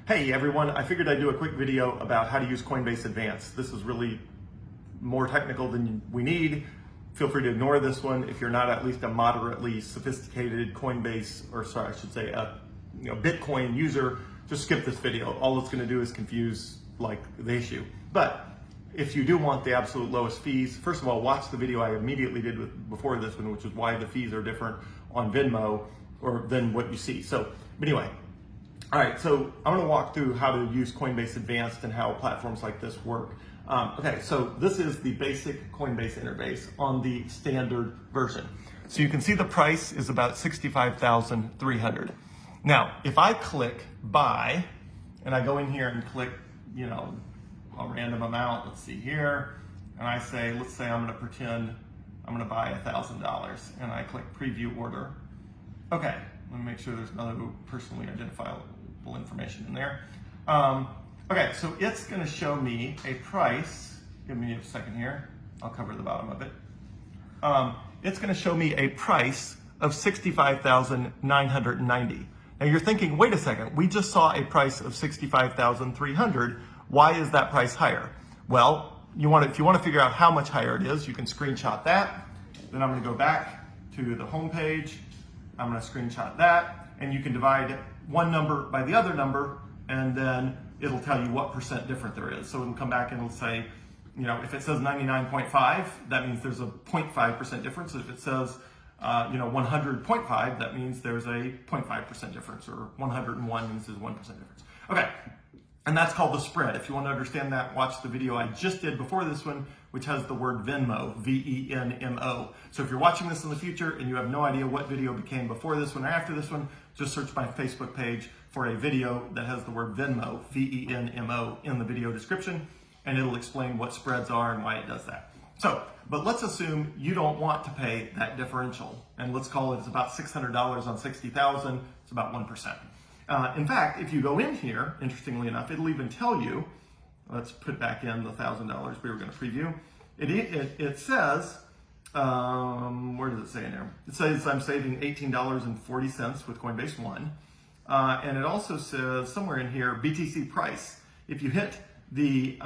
Hey everyone, I figured I'd do a quick video about how to use Coinbase Advanced. This is really more technical than we need. Feel free to ignore this one if you're not at least a moderately sophisticated Coinbase, or sorry, I should say a Bitcoin user. Just skip this video. All it's going to do is confuse the issue. But if you do want the absolute lowest fees, first of all, watch the video I immediately did before this one, which is why the fees are different on Venmo than what you see. So, but anyway. All right, so I'm going to walk through how to use Coinbase Advanced and how platforms like this work. Okay, so this is the basic Coinbase interface on the standard version. So you can see the price is about 65,300. Now, if I click buy and I go in here and click, a random amount, let's see here, and I say, let's say I'm going to pretend I'm going to buy $1,000, and I click preview order. Okay, let me make sure there's no personally identifiable information in there. Okay, so it's going to show me a price. Give me a second here. I'll cover the bottom of it. It's going to show me a price of $65,990. Now you're thinking, wait a second, we just saw a price of $65,300. Why is that price higher? Well, if you want to figure out how much higher it is, you can screenshot that. Then I'm going to go back to the home page. I'm going to screenshot that, and you can divide one number by the other number, and then it'll tell you what percent different there is. So it'll come back and it'll say, if it says 99.5, that means there's a 0.5% difference. If it says, 100.5, that means there's a 0.5% difference, or 101 means there's 1% difference. Okay. And that's called the spread. If you want to understand that, watch the video I just did before this one, which has the word Venmo, V-E-N-M-O. So if you're watching this in the future and you have no idea what video became before this one or after this one, just search my Facebook page for a video that has the word Venmo, V-E-N-M-O, in the video description, and it'll explain what spreads are and why it does that. So, but let's assume you don't want to pay that differential, and let's call it, it's about $600 on 60,000, it's about 1%. In fact, if you go in here, interestingly enough, it'll even tell you, let's put back in the $1,000 we were going to preview. It says, where does it say in there? It says I'm saving $18.40 with Coinbase One. And it also says somewhere in here, BTC price. If you hit the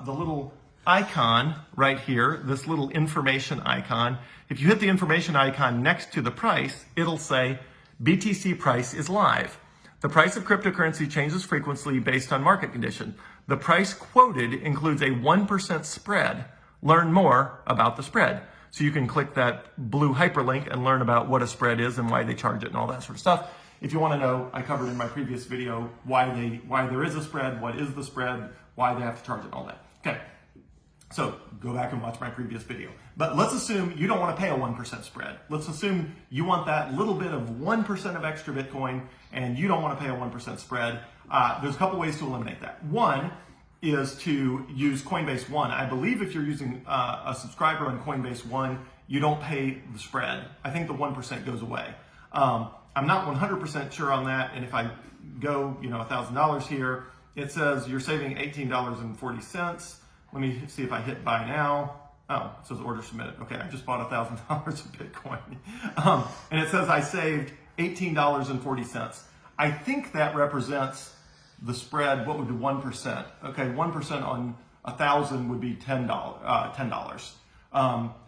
little icon right here, this little information icon, if you hit the information icon next to the price, it'll say BTC price is live. The price of cryptocurrency changes frequently based on market condition. The price quoted includes a 1% spread. Learn more about the spread. So you can click that blue hyperlink and learn about what a spread is and why they charge it and all that sort of stuff. If you want to know, I covered in my previous video why there is a spread, what is the spread, why they have to charge it, and all that. Okay. So go back and watch my previous video. But let's assume you don't want to pay a 1% spread. Let's assume you want that little bit of 1% of extra Bitcoin and you don't want to pay a 1% spread. There's a couple ways to eliminate that. One is to use Coinbase One. I believe if you're using a subscriber on Coinbase One, you don't pay the spread. I think the 1% goes away. I'm not 100% sure on that. And if I go, $1,000 here, it says you're saving $18.40. Let me see if I hit buy now. Oh, it says order submitted. Okay, I just bought $1,000 of Bitcoin. And it says I saved $18.40. I think that represents the spread. What would be 1%? Okay, 1% on 1,000 would be $10.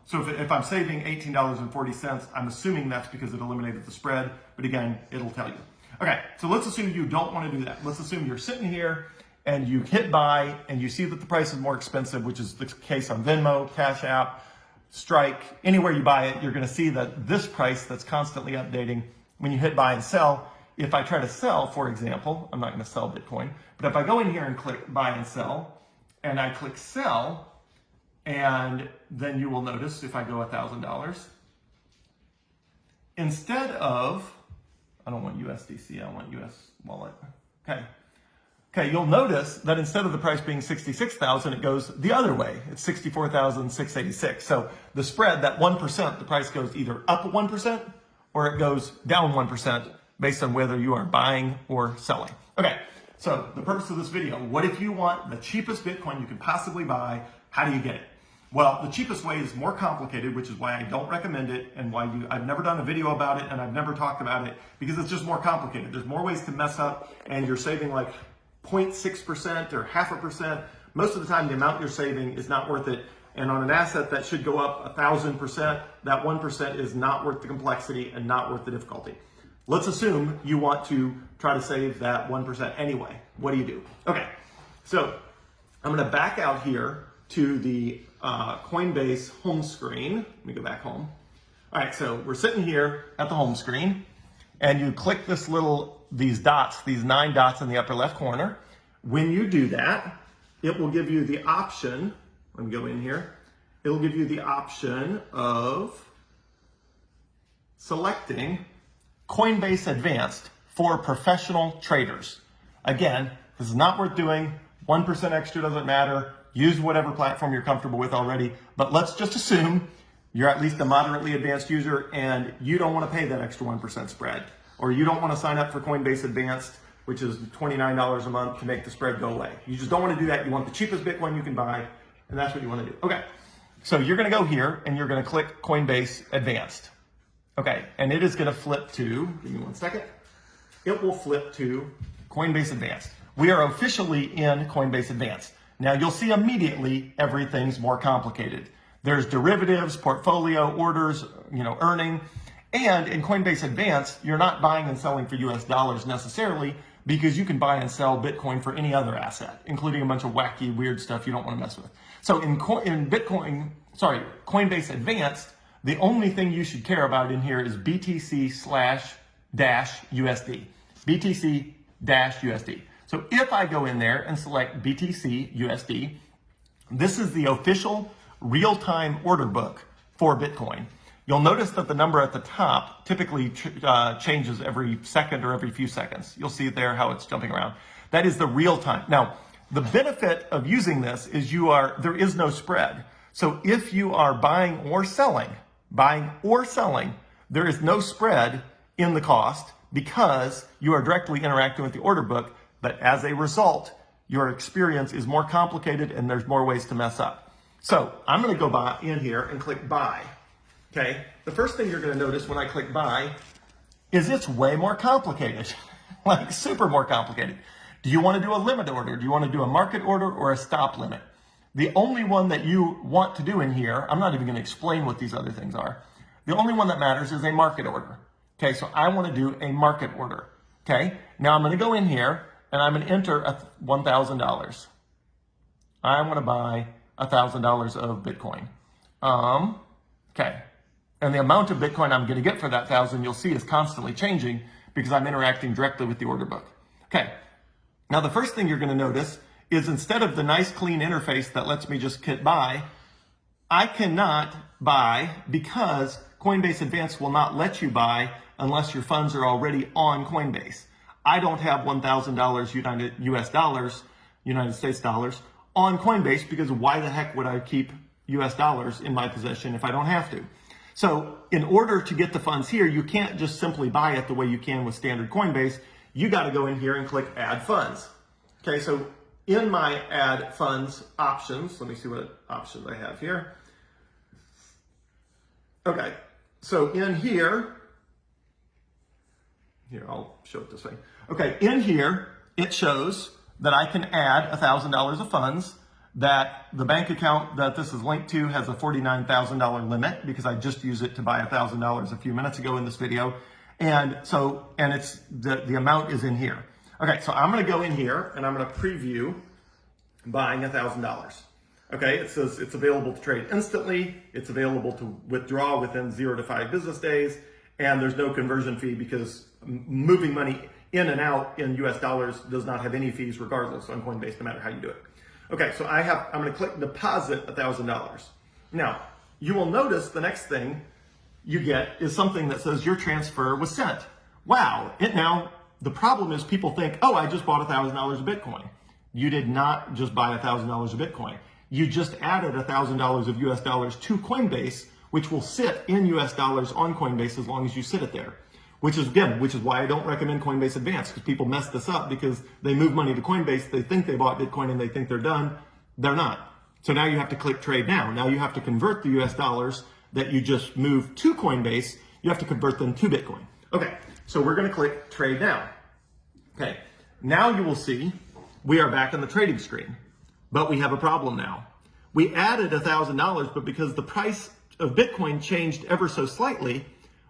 So if I'm saving $18.40, I'm assuming that's because it eliminated the spread. But again, it'll tell you. Okay, so let's assume you don't want to do that. Let's assume you're sitting here and you hit buy and you see that the price is more expensive, which is the case on Venmo, Cash App, Strike, anywhere you buy it, you're going to see that this price that's constantly updating when you hit buy and sell. If I try to sell, for example, I'm not going to sell Bitcoin, but if I go in here and click buy and sell, and I click sell, and then you will notice if I go $1,000, instead of, I don't want USDC, I want US wallet. Okay, you'll notice that instead of the price being 66,000, it goes the other way. It's 64,686. So the spread, that 1%, the price goes either up 1% or it goes down 1% based on whether you are buying or selling. Okay, so the purpose of this video, what if you want the cheapest Bitcoin you can possibly buy? How do you get it? Well, the cheapest way is more complicated, which is why I don't recommend it and why I've never done a video about it and I've never talked about it, because it's just more complicated. There's more ways to mess up and you're saving like 0.6% or 0.5%. Most of the time, the amount you're saving is not worth it. And on an asset that should go up 1,000%, that 1% is not worth the complexity and not worth the difficulty. Let's assume you want to try to save that 1% anyway. What do? Okay, so I'm gonna back out here to the Coinbase home screen. Let me go back home. All right, so we're sitting here at the home screen and you click these dots, these 9 dots in the upper left corner. When you do that, it will give you the option, let me go in here, it'll give you the option of selecting Coinbase Advanced for professional traders. Again, this is not worth doing. 1% extra doesn't matter. Use whatever platform you're comfortable with already. But let's just assume you're at least a moderately advanced user and you don't want to pay that extra 1% spread. Or you don't want to sign up for Coinbase Advanced, which is $29 a month to make the spread go away. You just don't want to do that. You want the cheapest Bitcoin you can buy, and that's what you want to do. Okay, so you're going to go here and you're going to click Coinbase Advanced. Okay, and it is going to flip to, give me 1 second. It will flip to Coinbase Advanced. We are officially in Coinbase Advanced. Now you'll see immediately everything's more complicated. There's derivatives, portfolio, orders, earning. And in Coinbase Advanced, you're not buying and selling for US dollars necessarily, because you can buy and sell Bitcoin for any other asset, including a bunch of wacky, weird stuff you don't want to mess with. So in Coinbase Advanced, the only thing you should care about in here is BTC/USD. BTC-USD. So if I go in there and select BTC-USD, this is the official real-time order book for Bitcoin. You'll notice that the number at the top typically changes every second or every few seconds. You'll see there how it's jumping around. That is the real time. Now, the benefit of using this is there is no spread. So if you are buying or selling, there is no spread in the cost because you are directly interacting with the order book. But as a result, your experience is more complicated and there's more ways to mess up. So I'm going to go in here and click buy. Okay, the first thing you're going to notice when I click buy is it's way more complicated, like super more complicated. Do you want to do a limit order? Do you want to do a market order or a stop limit? The only one that you want to do in here, I'm not even going to explain what these other things are. The only one that matters is a market order. Okay, so I want to do a market order. Okay, now I'm going to go in here and I'm going to enter $1,000. I want to buy $1,000 of Bitcoin. Okay. And the amount of Bitcoin I'm going to get for that 1,000, you'll see, is constantly changing because I'm interacting directly with the order book. Okay. Now, the first thing you're going to notice is instead of the nice clean interface that lets me just hit buy, I cannot buy because Coinbase Advanced will not let you buy unless your funds are already on Coinbase. I don't have $1,000 United States dollars on Coinbase because why the heck would I keep US dollars in my possession if I don't have to? So in order to get the funds here, you can't just simply buy it the way you can with standard Coinbase. You got to go in here and click add funds. Okay, so in my add funds options, let me see what options I have here. Okay, so in here, I'll show it this way. Okay, in here, it shows that I can add $1,000 of funds, that the bank account that this is linked to has a $49,000 limit because I just used it to buy $1,000 a few minutes ago in this video. And it's the amount is in here. Okay, so I'm going to go in here and I'm going to preview buying $1,000. Okay, it says it's available to trade instantly. It's available to withdraw within 0 to 5 business days. And there's no conversion fee because moving money in and out in US dollars does not have any fees regardless on Coinbase, no matter how you do it. Okay, so I'm going to click deposit $1,000. Now, you will notice the next thing you get is something that says your transfer was sent. Wow, the problem is people think, oh, I just bought $1,000 of Bitcoin. You did not just buy $1,000 of Bitcoin. You just added $1,000 of US dollars to Coinbase, which will sit in US dollars on Coinbase as long as you sit it there. Which is why I don't recommend Coinbase Advanced, because people mess this up because they move money to Coinbase, they think they bought Bitcoin and they think they're done. They're not. So now you have to click trade now. Now you have to convert the US dollars that you just moved to Coinbase. You have to convert them to Bitcoin. Okay, so we're going to click trade now. Okay, now you will see we are back on the trading screen, but we have a problem now. We added $1,000, but because the price of Bitcoin changed ever so slightly,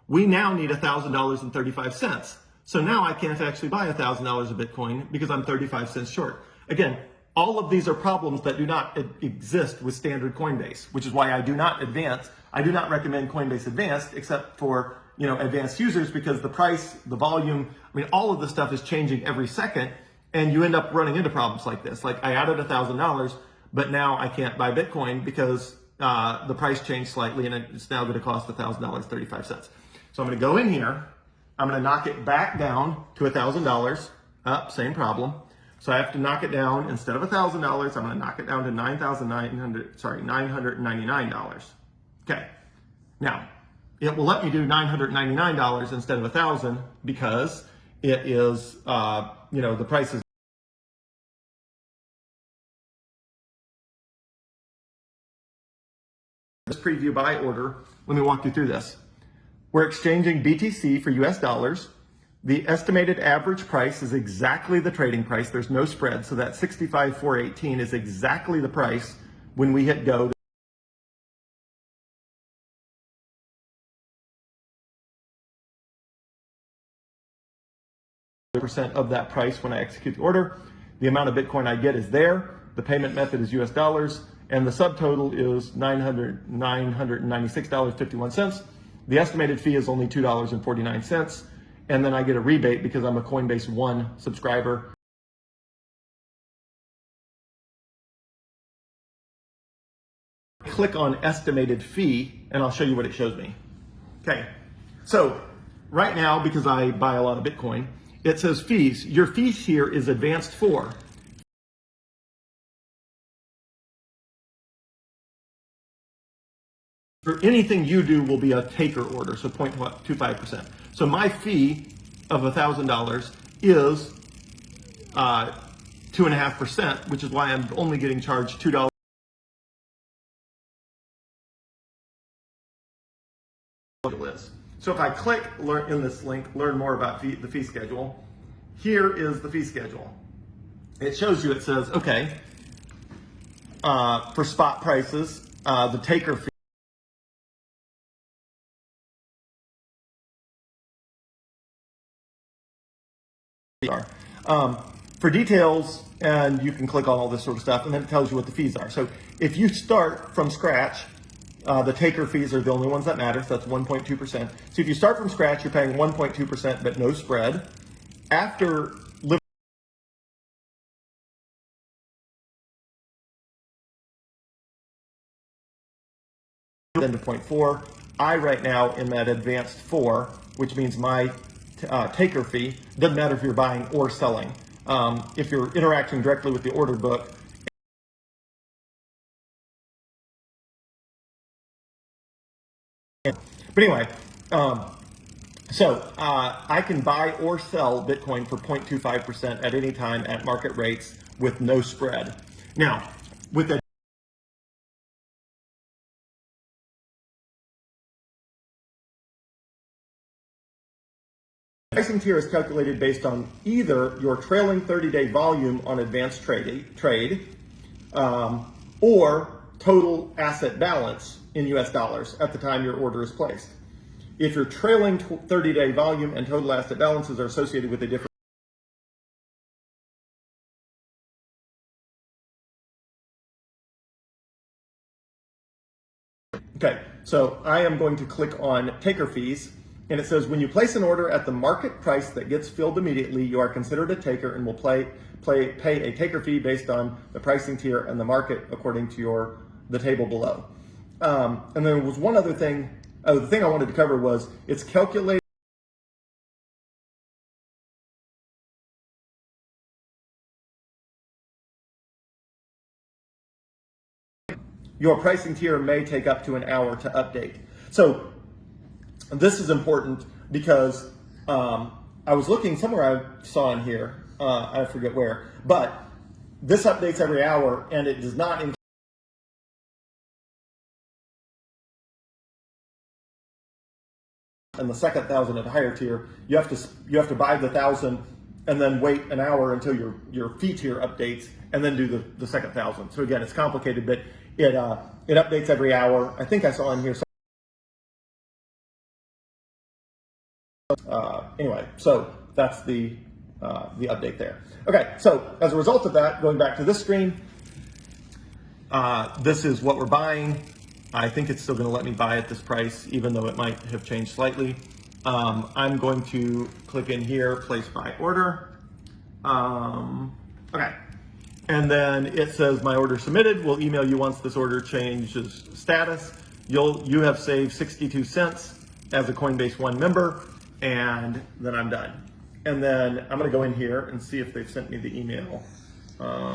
we now need $1,000.35. So now I can't actually buy $1,000 of Bitcoin because I'm 35 cents short. Again, all of these are problems that do not exist with standard Coinbase, which is why I do not recommend Coinbase Advanced except for, advanced users, because the price, the volume, all of this stuff is changing every second, and you end up running into problems like this. Like I added $1,000, but now I can't buy Bitcoin because the price changed slightly and it's now going to cost $1,000.35. So I'm going to go in here. I'm going to knock it back down to $1,000. Same problem. So I have to knock it down. Instead of $1,000, I'm going to knock it down to $999. Okay. Now, it will let me do $999 instead of $1,000 because it is, the price is. This preview buy order, let me walk you through this. We're exchanging BTC for US dollars. The estimated average price is exactly the trading price. There's no spread. So that 65,418 is exactly the price when we hit go. Percent of that price when I execute the order. The amount of Bitcoin I get is there. The payment method is US dollars. And the subtotal is $996.51. The estimated fee is only $2.49. And then I get a rebate because I'm a Coinbase One subscriber. Click on estimated fee and I'll show you what it shows me. Okay, so right now, because I buy a lot of Bitcoin, it says fees. Your fees here is Advanced 4. For anything you do will be a taker order, so 0.25%. So my fee of $1,000 is 2.5%, which is why I'm only getting charged $2. So if I click in this link, learn more about the fee schedule, here is the fee schedule. It shows you, it says, okay, for spot prices, the taker fee are. For details, and you can click on all this sort of stuff, and then it tells you what the fees are. So if you start from scratch, the taker fees are the only ones that matter, so that's 1.2%. So if you start from scratch, you're paying 1.2%, but no spread. After then to 0.4, I right now am at Advanced 4, which means my taker fee doesn't matter if you're buying or selling. If you're interacting directly with the order book. But anyway, so I can buy or sell Bitcoin for 0.25% at any time at market rates with no spread. Now, with the pricing tier is calculated based on either your trailing 30-day volume on advanced trade or total asset balance in US dollars at the time your order is placed. If your trailing 30-day volume and total asset balances are associated with a different Okay, so I am going to click on taker fees, and it says when you place an order at the market price that gets filled immediately, you are considered a taker and will pay a taker fee based on the pricing tier and the market according to the table below. And then there was one other thing. The thing I wanted to cover was it's calculated. Your pricing tier may take up to an hour to update. So this is important because I was looking somewhere I saw in here, I forget where, but this updates every hour and it does not include and the second 1,000 at a higher tier, you have to buy the 1,000 and then wait an hour until your fee tier updates, and then do the second 1,000. So again, it's complicated, but it updates every hour. I think I saw in here. Anyway, so that's the update there. Okay, so as a result of that, going back to this screen, this is what we're buying. I think it's still going to let me buy at this price, even though it might have changed slightly. I'm going to click in here, place buy order. Okay. And then it says my order submitted. We'll email you once this order changes status. You have saved 62 cents as a Coinbase One member, and then I'm done. And then I'm going to go in here and see if they've sent me the email. Sorry.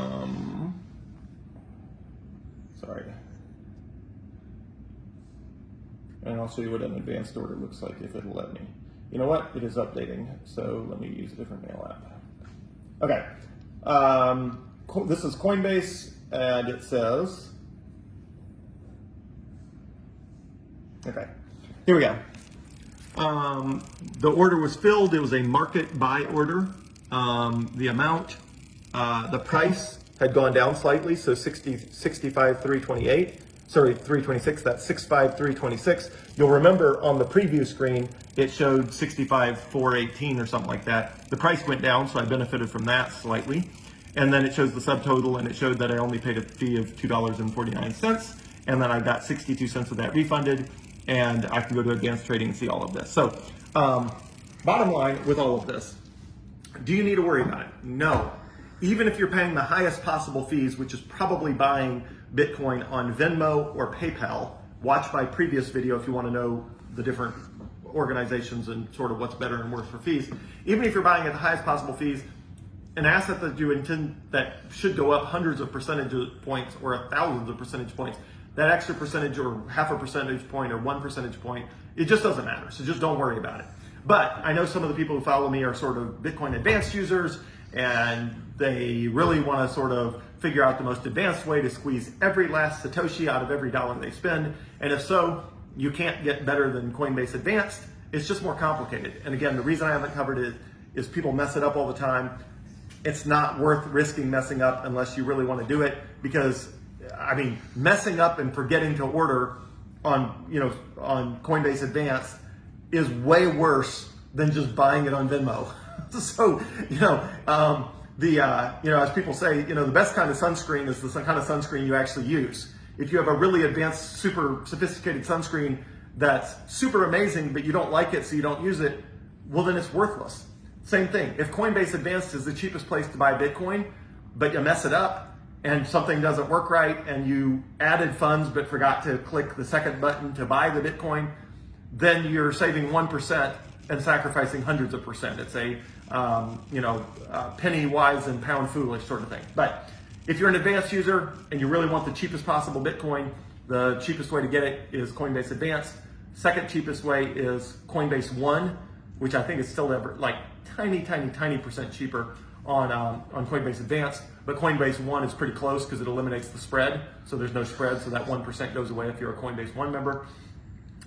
And I'll show you what an advanced order looks like if it'll let me. You know what? It is updating, so let me use a different mail app. Okay. This is Coinbase, and it says, okay, here we go. The order was filled. It was a market buy order. The amount, the price had gone down slightly, so 65,328. Sorry, 326. That's 65,326. You'll remember on the preview screen it showed 65,418 or something like that. The price went down, so I benefited from that slightly. And then it shows the subtotal, and it showed that I only paid a fee of $2.49, and then I got 62 cents of that refunded. And I can go to advanced trading and see all of this. So bottom line with all of this, do you need to worry about it? No. Even if you're paying the highest possible fees, which is probably buying Bitcoin on Venmo or PayPal, watch my previous video if you want to know the different organizations and sort of what's better and worse for fees. Even if you're buying at the highest possible fees, an asset that you intend that should go up hundreds of percentage points or thousands of percentage points, that extra percentage or half a percentage point or 1 percentage point, it just doesn't matter. So just don't worry about it. But I know some of the people who follow me are sort of Bitcoin Advanced users, and they really want to sort of figure out the most advanced way to squeeze every last Satoshi out of every dollar they spend. And if so, you can't get better than Coinbase Advanced. It's just more complicated. And again, the reason I haven't covered it is people mess it up all the time. It's not worth risking messing up unless you really want to do it, because I mean, messing up and forgetting to order on Coinbase Advanced is way worse than just buying it on Venmo. So, as people say, the best kind of sunscreen is the kind of sunscreen you actually use. If you have a really advanced, super sophisticated sunscreen that's super amazing, but you don't like it, so you don't use it, well, then it's worthless. Same thing. If Coinbase Advanced is the cheapest place to buy Bitcoin, but you mess it up, and something doesn't work right, and you added funds but forgot to click the second button to buy the Bitcoin, then you're saving 1% and sacrificing hundreds of percent. It's a penny wise and pound foolish sort of thing. But if you're an advanced user and you really want the cheapest possible Bitcoin, the cheapest way to get it is Coinbase Advanced. Second cheapest way is Coinbase One, which I think is still like tiny percent cheaper on Coinbase Advanced, but Coinbase One is pretty close because it eliminates the spread, so there's no spread, so that 1% goes away if you're a Coinbase One member.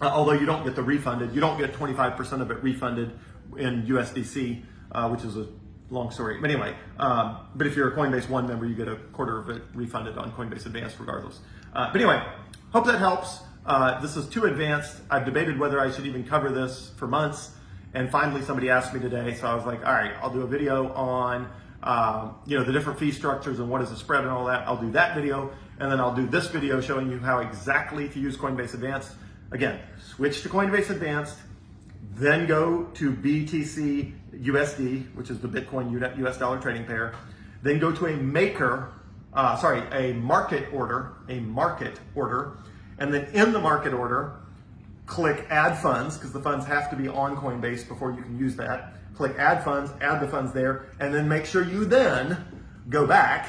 Although you don't get the refunded, you don't get 25% of it refunded in USDC, which is a long story. But anyway, but if you're a Coinbase One member, you get a quarter of it refunded on Coinbase Advanced regardless. But anyway, hope that helps. This is too advanced. I've debated whether I should even cover this for months. And finally, somebody asked me today, so I was like, all right, I'll do a video on the different fee structures and what is the spread and all that. I'll do that video, and then I'll do this video showing you how exactly to use Coinbase Advanced. Again, switch to Coinbase Advanced, then go to BTC USD, which is the Bitcoin US dollar trading pair. Then go to a market order, and then in the market order, click add funds, because the funds have to be on Coinbase before you can use that. Click add funds, add the funds there, and then make sure you then go back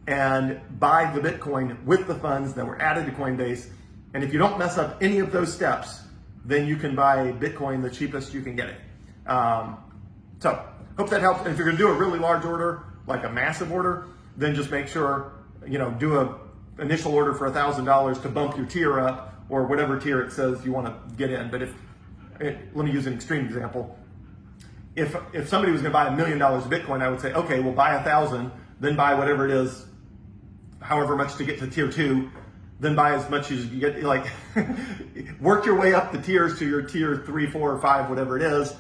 and buy the Bitcoin with the funds that were added to Coinbase. And if you don't mess up any of those steps, then you can buy Bitcoin the cheapest you can get it. So hope that helps. And if you're gonna do a really large order, like a massive order, then just make sure, do a initial order for $1,000 to bump your tier up, or whatever tier it says you want to get in. But if let me use an extreme example. If somebody was going to buy $1 million of Bitcoin, I would say, okay, well, buy 1,000, then buy whatever it is, however much to get to tier 2, then buy as much as you get, like, work your way up the tiers to your tier 3, 4, or 5, whatever it is,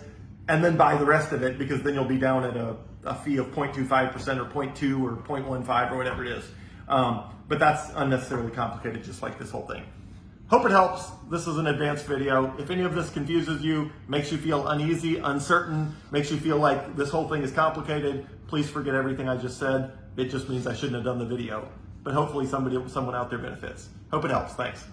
and then buy the rest of it, because then you'll be down at a fee of 0.25% or 0.2 or 0.15 or whatever it is. But that's unnecessarily complicated, just like this whole thing. Hope it helps. This is an advanced video. If any of this confuses you, makes you feel uneasy, uncertain, makes you feel like this whole thing is complicated, please forget everything I just said. It just means I shouldn't have done the video. But hopefully someone out there benefits. Hope it helps. Thanks.